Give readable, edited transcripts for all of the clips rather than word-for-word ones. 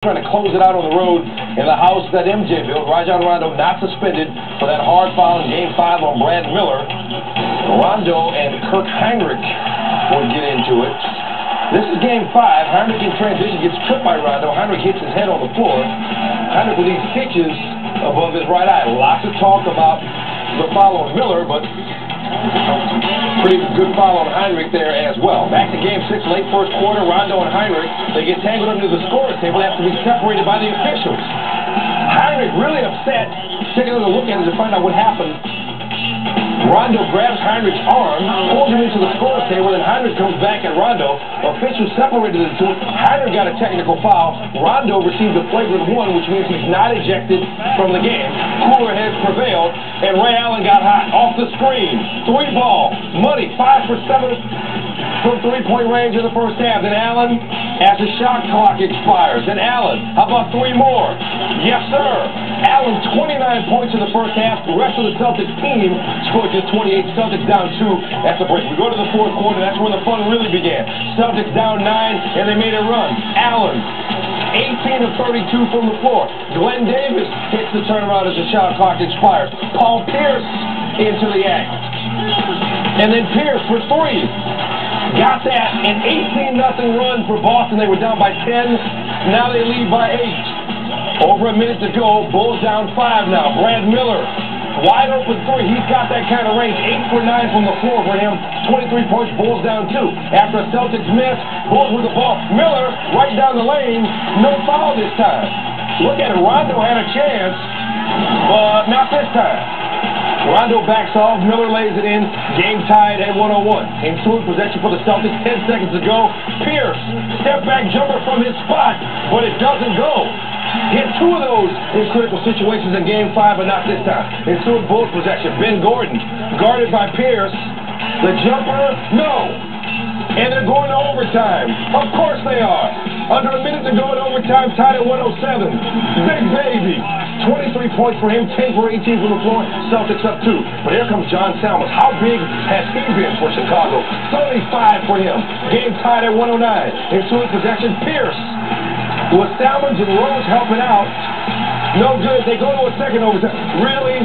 Trying to close it out on the road in the house that MJ built. Rajon Rondo not suspended for that hard foul in Game 5 on Brad Miller. Rondo and Kirk Heinrich will get into it. This is Game 5. Heinrich in transition gets tripped by Rondo. Heinrich hits his head on the floor. Heinrich with these stitches above his right eye. Lots of talk about the foul on Miller, but pretty good foul on Heinrich there as well. Back to Game 6, late first quarter. Rondo and Heinrich, they get tangled under the scorer's table. They have to be separated by the officials. Heinrich really upset. Taking a look at it to find out what happened. Rondo grabs Heinrich's arm, pulls him into the scorer's table, and Heinrich comes back at Rondo. Officials separated the two. Heinrich got a technical foul. Rondo received a flagrant one, which means he's not ejected from the game. Cooler heads prevailed, and Ray Allen got hot off the screen. 3-ball, money, 5 for 7 from three-point range in the first half. Then Allen, as the shot clock expires. Then Allen, how about 3 more? Yes, sir. Allen, 29 points in the first half. The rest of the Celtics team scored just 28. Celtics down 2 at the break. We go to the fourth quarter. That's when the fun really began. Celtics down 9, and they made a run. Allen, 18 of 32 from the floor. Glenn Davis hits the turnaround as the shot clock expires. Paul Pierce into the act. And then Pierce for 3. Got that. An 18-0 run for Boston. They were down by 10. Now they lead by 8. Over a minute to go. Bulls down 5 now. Brad Miller, wide open 3. He's got that kind of range. 8 for 9 from the floor for him. 23 points. Bulls down 2. After a Celtics miss, Bulls with the ball. Miller right down the lane. No foul this time. Look at it. Rondo had a chance, but not this time. Rondo backs off. Miller lays it in. Game tied at 101. Ensuing possession for the Celtics. 10 seconds to go. Pierce, step back jumper from his spot, but it doesn't go. Hit 2 of those in critical situations in Game 5, but not this time. Ensuing Bulls possession. Ben Gordon, guarded by Pierce. The jumper, no. And they're going to overtime. Of course they are. Under a minute to go in overtime, tied at 107. Big baby. 23 points for him, 10 for 18 from the floor. Celtics up 2. But here comes John Salmons. How big has he been for Chicago? 35 for him. Game tied at 109. Ensuing possession, Pierce. With Salmons and Rose helping out. No good. They go to a second overtime. Really?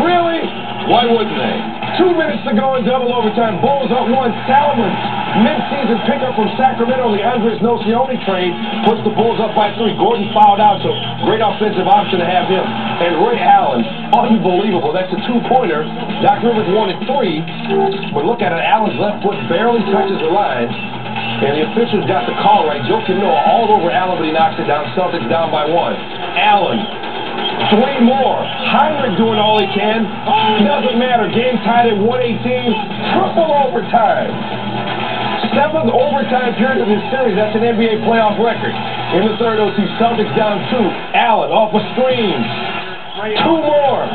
Really? Why wouldn't they? 2 minutes to go in double overtime. Bulls up 1. Salmons, mid-season pickup from Sacramento. The Andres Nocioni trade puts the Bulls up by 3. Gordon fouled out, so great offensive option to have him. And Ray Allen, unbelievable. That's a 2-pointer. Doc Rivers wanted 3, but look at it. Allen's left foot barely touches the line. And the officials got the call right. Joe Noah all over Allen, but he knocks it down. Celtics down by 1. Allen, 3 more. Heinrich doing all he can. Doesn't matter. Game tied at 118. Triple overtime. 7th overtime period of this series. That's an NBA playoff record. In the third OT, Celtics down 2. Allen off a screen. 2 more.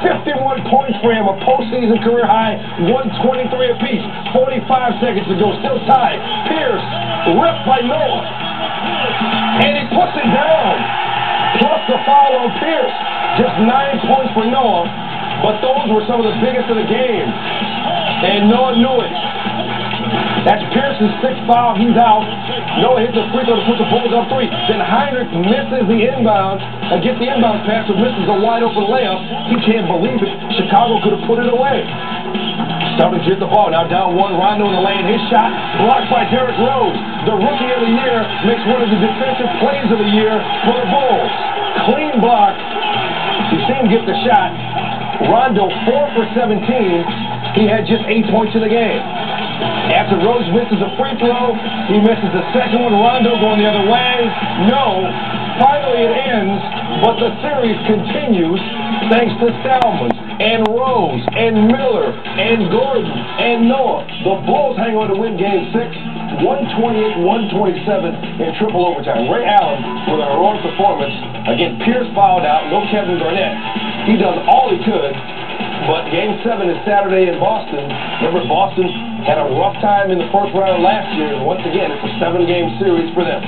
51 points for him, a postseason career high, 123 apiece. 45 seconds to go, still tied. Pierce, ripped by Noah, and he puts it down. Plus the foul on Pierce. Just 9 points for Noah, but those were some of the biggest of the game. And Noah knew it. That's Pierce's 6th foul. He's out. Noah hits a free throw to put the Bulls up 3. Then Heinrich misses the inbound. Gets the inbound pass, but misses a wide open layup. He can't believe it. Chicago could have put it away. Celtics get the ball. Now down 1. Rondo in the lane. His shot blocked by Derrick Rose. The rookie of the year makes one of the defensive plays of the year for the Bulls. Clean block. You see him get the shot. Rondo 4 for 17. He had just 8 points in the game. After Rose misses a free throw, he misses the second one. Rondo going the other way. No. Finally it ends, but the series continues thanks to Salmons and Rose and Miller and Gordon and Noah. The Bulls hang on to win Game 6, 128-127 in triple overtime. Ray Allen with a heroic performance. Again, Pierce fouled out. No Kevin Garnett. He does all he could. But Game 7 is Saturday in Boston. Remember, Boston had a rough time in the first round last year, and once again, it's a 7-game series for them.